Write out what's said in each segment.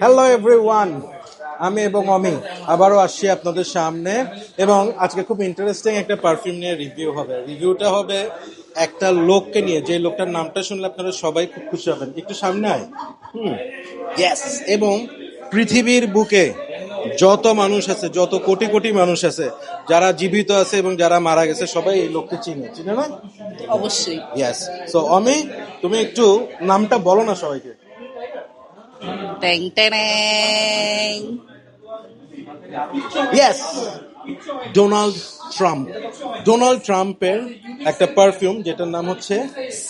Hello everyone, আমি এবং অমি আবারও আসছি আপনাদের সামনে এবং আজকে খুব ইন্টারেস্টিং একটা পারফিউম নিয়ে রিভিউ হবে। রিভিউটা হবে একটা লোককে নিয়ে, যে লোকটার নামটা শুনলে আপনারা সবাই খুব খুশি হবেন। একটু সামনে আয়। ইয়েস। এবং পৃথিবীর বুকে যত মানুষ আছে, যত কোটি কোটি মানুষ আছে, যারা জীবিত আছে এবং যারা মারা গেছে, সবাই এই লোককে চিনে, চিনে না? অবশ্যই। ইয়েস। সো অমি, তুমি একটু নামটা বলো না সবাইকে। ট্যাং ট্যাং। Yes, Donald Trump. ডোনাল্ড ট্রাম্পের একটা পারফিউম যেটার নাম হচ্ছে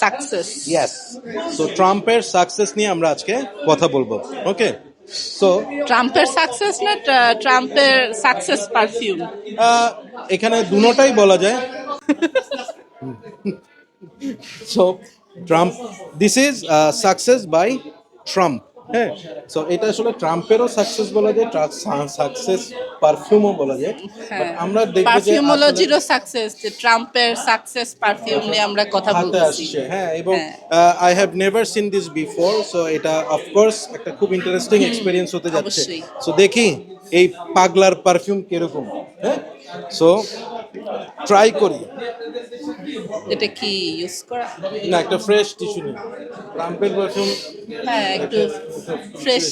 সাকসেস। ইয়েস। সো ট্রাম্পের সাকসেস নিয়ে আমরা আজকে কথা বলবো। ওকে, সো ট্রাম্পের সাকসেস না ট্রাম্পের সাকসেস পারফিউম? এখানে দুটোটাই বলা যায়। So Trump, this is success by Trump. হ্যাঁ, সো এটা আসলে ট্রাম্পেরও সাকসেস বলা যায়, সাকসেস পারফিউমও বলা যায়। বাট আমরা দেখবো যে পারফিউমোলজিরও সাকসেস, যে ট্রাম্পের সাকসেস পারফিউম নিয়ে আমরা কথা হাতে বলতেছি। আসছে। হ্যাঁ, এবং I have never seen this before, so এটা অফকোর্স একটা খুব ইন্টারেস্টিং এক্সপিরিয়েন্স হতে যাচ্ছে। অবশ্যই। সো দেখি এই পাগলার পারফিউম কিরকম। হ্যাঁ, সো ট্রাই করি। এটা কি ইউজ করা? না, একটা ফ্রেশ টিস্যু নিই। ট্রাম্পের পারফিউম। হ্যাঁ, একটু ফ্রেশ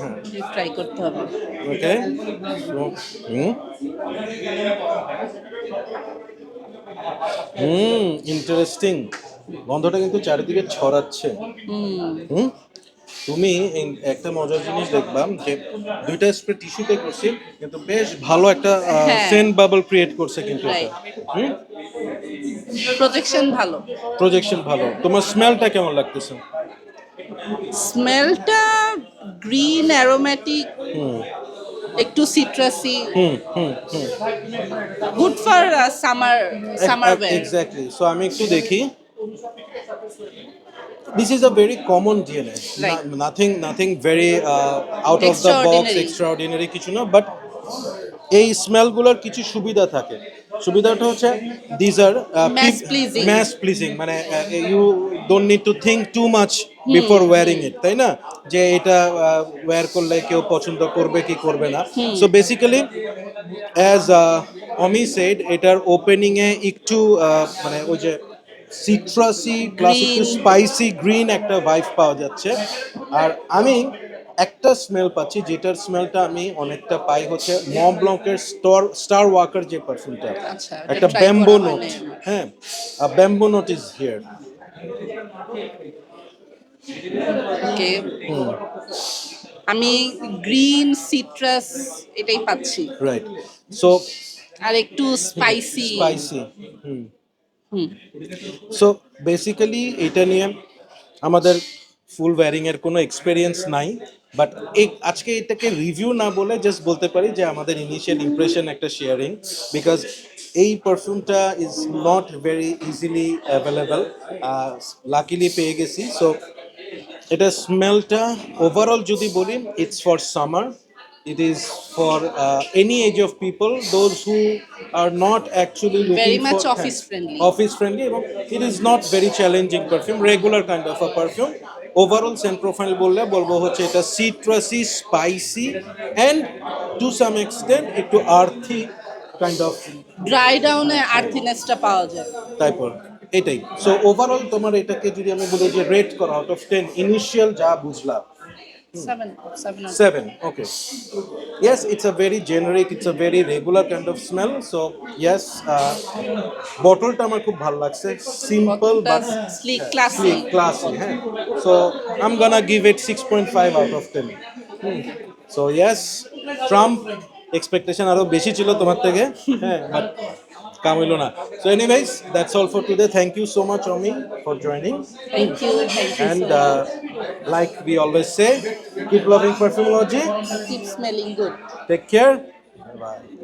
হ্যাঁ, ট্রাই করতে হবে। ওকে। ইন্টারেস্টিং। গন্ধটা কিন্তু চারিদিকে ছড়াচ্ছে। হুম, তুমি একটা মজার জিনিস দেখবাম যে দুইটা স্প্রে টিস্যুতে করছি, কিন্তু বেশ ভালো একটা হ্যাঁ। সেন্ট বাবল ক্রিয়েট করছে কিন্তু এটা। Right. প্রজেকশন ভালো। প্রজেকশন ভালো। তোমার স্মেলটা কেমন লাগতেছে? স্মেলটা গ্রিন অ্যারোমেটিক, একটু citrusy, hmm hmm hmm good for summer wear. Exactly. So আমি একটু দেখি। This is a very common DNA. Right. Nothing very out of the box, Extraordinary. extraordinary কিছু না, বাট এই স্মেলগুলোর কিছু সুবিধা থাকে। সুবিধাটা হচ্ছে these are Mass pleasing. Mass pleasing, মানে you don't need to think too much before wearing it, তাই না? যে এটা ওয়্যার করলে কেউ পছন্দ করবে কি করবে না। সো বেসিক্যালি অ্যাজ অমি সেড, এটার ওপেনিং এ একটু মানে ওই যে সিট্রাসি প্লাস একটু স্পাইসি গ্রিন একটা ভাইব পাওয়া যাচ্ছে। আর আমি একটা স্মেল পাচ্ছি, যেটার স্মেলটা আমি অনেকটা পাই হচ্ছে মঁ ব্লঙ্কের স্টার ওয়াকার যে পারফিউমটা, আচ্ছা, একটা try ব্যাম্বো করা নোট। হয়নি আমার। হ্যাঁ, ব্যাম্বো নোট ইজ হিয়ার। ওকে, আমি গ্রিন সিট্রাস এটাই পাচ্ছি, রাইট। সো আর একটু স্পাইসি। স্পাইসি। সো বেসিক্যালি এটা নিয়ে আমাদের ফুল ওয়্যারিং এর কোনো এক্সপেরিয়েন্স নাই, বাট আজকে এটাকে রিভিউ না বলে জাস্ট বলতে পারি যে আমাদের ইনিশিয়াল ইমপ্রেশন একটা শেয়ারিং, বিকজ এই পারফিউমটা is not very easily available. Luckily পেয়ে গেছি। সো এটা স্মেলটা ওভারঅল যদি বলি, it's for summer. It is for any age of people, those who are not actually looking Very much for office friendly. office friendly, এবং it is not very challenging perfume, regular kind of a perfume. Overall scent profile বলবো হচ্ছে এটা citrusy, spicy and to some extent একটু earthy kind of dry ডাউনে আর্থিনেসটা পাওয়া যায়। তারপর এটাই। সো ওভারঅল তোমার এটাকে যদি আমি বলি যে রেট করা আউট অফ 10, ইনিশিয়াল যা বুঝলাম 7 7. Okay. Yes, it's a very generic, it's a very regular kind of smell. So yes, বটলটা আমার খুব ভালো লাগছে, simple but slick classy. Classy. হ্যাঁ, so I'm gonna give it 6.5 out of 10. So yes, Trump expectation আরো বেশি ছিল তোমার থেকে। হ্যাঁ, বাট কাম হইলো না। So anyways, that's all for today. Thank you so much, Omi, for joining. Thank you And like we always say, keep loving perfumology. Keep smelling good. Take care. Bye bye.